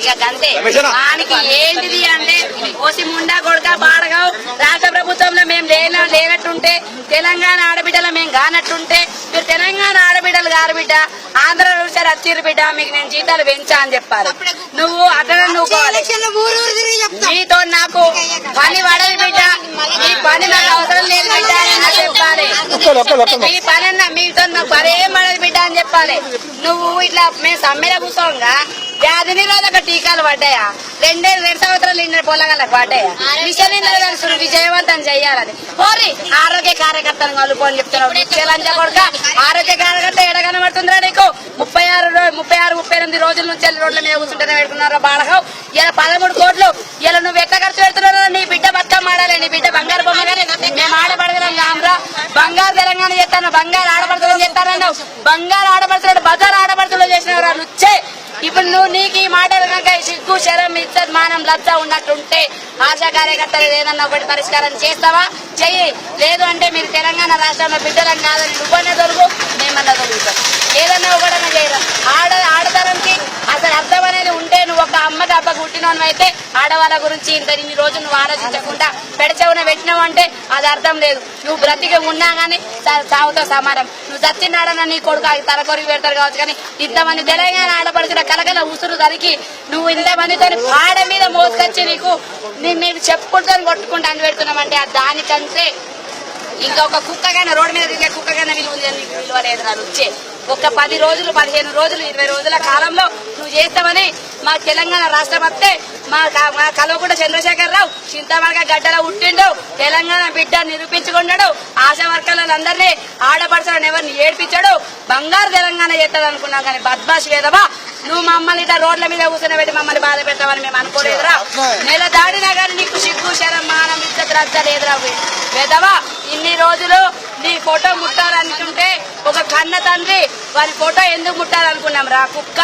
ఇక గంతే దానికి ఏంటిది అంటే ఓసి ముండా కొడుక బాడగావు రాష్ట్ర ప్రభుత్వంలో మేము లేనట్టుంటే తెలంగాణ ఆడబిడ్డలు మేము కానట్టుంటే మీరు తెలంగాణ ఆడబిడ్డలు గారు బిడ్డ ఆంధ్ర రూసారు వచ్చిర్రు బిడ్డ మీకు నేను జీతాలు పెంచా అని చెప్పాలి. నువ్వు అట్లా నీతో నాకు పని పడదు బిడ్డ, ఈ పని నాకు అవసరం లేదు బిడ్డ అని చెప్పాలి. ఈ పని అన్నా మీతో నాకు పనేం పడదు బిడ్డ అని చెప్పాలి. నువ్వు ఇట్లా మేము సమ్మెల కూర్చోంగా వ్యాధి నిరోధక టీకాలు పడ్డాయా? 2 సంవత్సరాలు నిండిన పొలగాళ్ళకి పడ్డాయా? విజయవంతం చెయ్యాలని పోరి ఆరోగ్య కార్యకర్తను కలుపుకొని చెప్తున్నావు. లంచ కొడుక ఆరోగ్య కార్యకర్త ఎడగనబడుతుందిరా నీకు? 36-38 రోజుల నుంచి రోడ్ల మీద కూర్చుంటేనే పెట్టుకున్నారా బాడగావు? ఇలా 13 కోట్లు ఇలా నువ్వు ఎట్లా ఖర్చు పెడుతున్నావు? నీ బిడ్డ బతుకమ్మ ఆడాలి, నీ బిడ్డ బంగారు బొమ్మ కానీ మేము ఆడపడగలం కామరా. బంగారు తెలంగాణ చేస్తాను, బంగారు ఆడపడుతులు చేస్తానన్నావు. బంగారు ఆడపడుతున్నాడు బజార్ ఆడపడుతులు చేసినవరా నుచ్చే. ఇప్పుడు నువ్వు నీకు ఈ మాటలు కనుక సిగ్గు శరం ఇజ్జత్ మానం లజ్జ ఉన్నట్టుంటే ఆశా కార్యకర్తలు ఏదన్నా ఒకటి పరిష్కారం చేస్తావా? చెయ్యి. లేదు అంటే మీరు తెలంగాణ రాష్ట్రంలో బిడ్డలం కాదని నువ్వనే దొరుకు, మేమన్నా దొరుకుతాం. ఏదన్నా ఒకటన్నా చేయరా? ఆడతనంకి అసలు అర్థం అనేది ఉంటే నువ్వు ఒక అమ్మకి అబ్బకి పుట్టినోను అయితే ఆడవాళ్ళ గురించి ఇన్ని రోజులు నువ్వు ఆలోచించకుండా పెడచెవున పెట్టినావు అంటే అది అర్థం లేదు. నువ్వు బ్రతికి ఉన్నా గానీ చావుతో సమానం. నువ్వు చచ్చినాడన్నా నీ కొడుకు తలకొరికి పెడతారు కావచ్చు, కానీ ఇంతమంది తెలంగాణ ఆడపడుతున్న కలకల ఉసురు దరికి నువ్వు ఇంతమందితో పాడ మీద మోసుకొచ్చి నీకు చెప్పుకుంటాను కొట్టుకుంటూ అని పెడుతున్నామంటే దానికంటే ఇంకొక కుక్కగానే రోడ్డు మీద తిరిగే కుక్కగానే విలువ లేదు. నాకు వచ్చే ఒక 10 రోజులు 15 రోజులు 20 రోజుల కాలంలో నువ్వు చేస్తామని మా తెలంగాణ రాష్ట్రం వస్తే మా కల్వకుంట్ల చంద్రశేఖరరావు చింతమరగ గడ్డలో పుట్టిండు, తెలంగాణ బిడ్డ నిరూపించుకున్నాడు. ఆశా వర్కర్లందరినీ ఆడపడుచులను ఎవరిని ఏడ్పించాడు. బంగారు తెలంగాణ చేస్తాడు అనుకున్నాం కానీ బద్మాష్ వేదవా నువ్వు మమ్మల్ని ఇట్లా రోడ్ల మీద కూర్చొని పెట్టి మమ్మల్ని బాధ పెట్టామని మేము అనుకోలేదురా. నెల దాడినా కానీ నీకు సిగ్గు శరం మానం ఇజ్జత్ రచ్చ లేదురా వేదవా. ఇన్ని రోజులు నీ ఫోటో ముట్టాలనుకుంటే ఒక కన్న తండ్రి వారి ఫోటో ఎందుకు ముట్టాలనుకున్నాం రా కుక్క.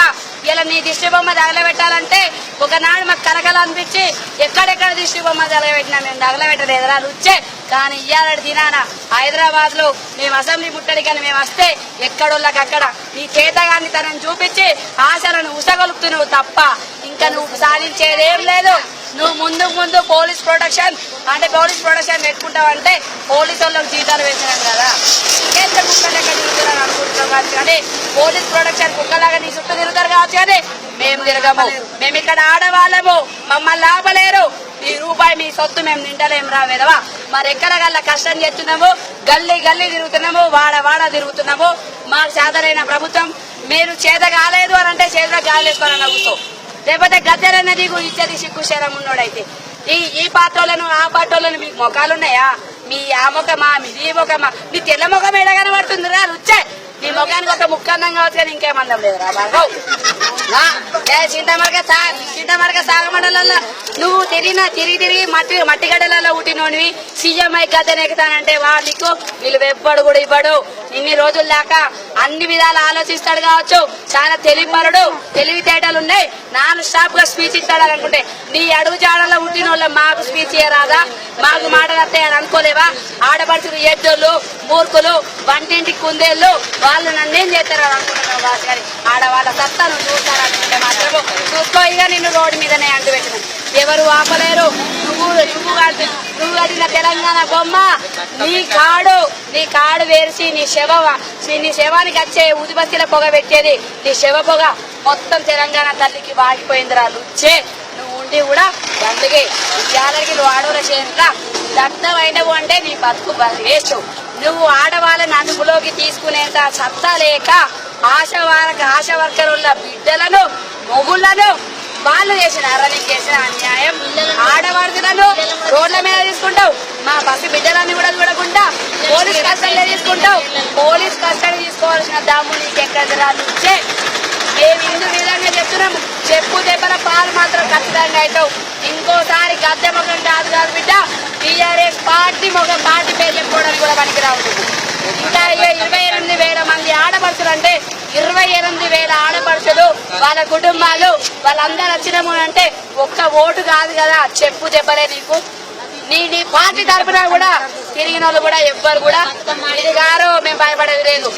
ఇలా నీ దిష్టి బొమ్మ తగలబెట్టాలంటే ఒకనాడు మాకు కలకలు అనిపించి ఎక్కడెక్కడ దిష్టి బొమ్మ తగలబెట్టినా మేము తగలబెట్టలేదురా రుచ్చే. కానీ ఇయ్యాల దినాన హైదరాబాద్ లో మేము అసెంబ్లీ ముట్టడి కానీ మేము వస్తే ఎక్కడోళ్ళకి అక్కడ నీ చేతగాన్ని తనని చూపించి ఆశలను ఉసగొలుపుతున్నావు తప్ప ఇంకా నువ్వు సాధించేదేం లేదు. నువ్వు ముందు పోలీస్ ప్రొటెక్షన్ పెట్టుకుంటావు అంటే పోలీసు వాళ్ళకి జీతాలు వేసినాం కదా, ఇంకెంత కుక్కలు ఎక్కడ తిరుగుతున్నాను అనుకుంటున్నావు కావచ్చు. కానీ పోలీస్ ప్రొటెక్షన్ కుక్కలాగా నీ చుట్టూ తిరుగుతారు కావచ్చు, కానీ మేము తిరగము. మేము ఇక్కడ ఆడవాళ్ళము, మమ్మల్ని ఆపలేరు. ఈ రూపాయి మీ సొత్తు మేము నిండలేం రా విధవా. మరి ఎక్కడ గల్లా కష్టం చేస్తున్నాము, గల్లీ తిరుగుతున్నాము, వాడ తిరుగుతున్నాము. మాకు చేతనైన ప్రభుత్వం మీరు చేత కాలేదు అని అంటే చేతిలో గాలేసుకోవాలని నవ్వుతావు. లేకపోతే గద్దెలన్న నీకు ఇచ్చేది సిగ్గు శరం ఉన్నోడైతే ఈ పాత్రలను ఆ పాత్రలను మీకు మొఖాలున్నాయా? మీ ఆ ముఖమా మీ ముఖమా? మీ తెల్ల ముఖం ఎడ కనబడుతుందిరా రుచ్చే. నీ ముఖానికి ఒక ముక్కన్నం కావచ్చు కానీ ఇంకేమందం లేదురా బాబు. చింతమరక సాగమండలంలో నువ్వు తిరిగి మట్టి గడ్డలలో పుట్టినోనివి సీఎంఐ గద్దెను ఎక్కుతానంటే నీకు వీళ్ళు ఎవ్వడు కూడా ఇవ్వడు. ఇన్ని రోజుల దాకా అన్ని విధాలు ఆలోచిస్తాడు కావచ్చు, చాలా తెలివితేటలు ఉన్నాయి, నాన్ స్టాప్ గా స్పీచ్ ఇస్తాడు అనుకుంటే నీ అడుగు జాడలో పుట్టిన వాళ్ళ మాకు స్పీచ్ ఇయ్యరాదా? మాకు మాటలు వస్తాయని అనుకోలేవా? ఆడపడుచులు ఎద్దోళ్ళు మూర్ఖులు వంటింటి కుందేళ్ళు వాళ్ళు నన్నేం చేస్తారు అనుకుంటున్నావు కావచ్చు, కానీ ఆడవాళ్ళ సత్తాను చూస్తారనుకుంటే మాత్రము చూసుకో. ఇక నిన్ను రోడ్డు మీదనే అంటు పెట్టిన ఎవరు ఆపలేరు. నువ్వు కట్టిన తెలంగాణ బొమ్మ నీ కాడు వేసి నీ శవానికి వచ్చే ఉదిబస్తీల పొగ పెట్టేది నీ శవ పొగ మొత్తం తెలంగాణ తల్లికి వాగిపోయిందిరా లుచ్చే. నువ్వు ఉండి కూడా అందుకే విద్యాలకి నువ్వు ఆడవాళ్ళ చేయంట్లా దగ్ధమైనవు అంటే నీ బతుకు వేస్ట్. నువ్వు ఆడవాళ్ళని అదుపులోకి తీసుకునేంత సత్తా లేక ఆశా వర్కరుల బిడ్డలను మొగుళ్లను వాళ్ళు చేసినారా? నీకు చేసిన అన్యాయం. ఆడవాళ్ళను రోడ్ల మీద తీసుకుంటావు, మా బస్సు బిడ్డలన్నీ కూడా చూడకుండా పోలీస్ కస్టడీ తీసుకుంటావు. పోలీస్ కస్టడీ తీసుకోవాల్సిన దమ్ము నీకు ఎక్కడ నుంచే. మేము ఇందు విధంగా చెప్తున్నాము, చెప్పు దెబ్బల పాలు మాత్రం ఖచ్చితంగా అవుతావు. ఇంకోసారి గద్దె ముఖం కాదు బిడ్డ, టీఆర్ఎస్ పార్టీ పేరు చెప్పుకోవడానికి కూడా పనికిరావు. ఇంకా 28,000 మంది ఆడపడుచులు అంటే 28,000 ఆడపడుచులు వాళ్ళ కుటుంబాలు వాళ్ళందరూ వచ్చినాము అంటే ఒక్క ఓటు కాదు కదా, చెప్పు దెబ్బలే నీకు. నీ పార్టీ తరఫున కూడా తిరిగిన వాళ్ళు కూడా ఎవ్వరు కూడా ఇది గారు మేము భయపడేది లేదు.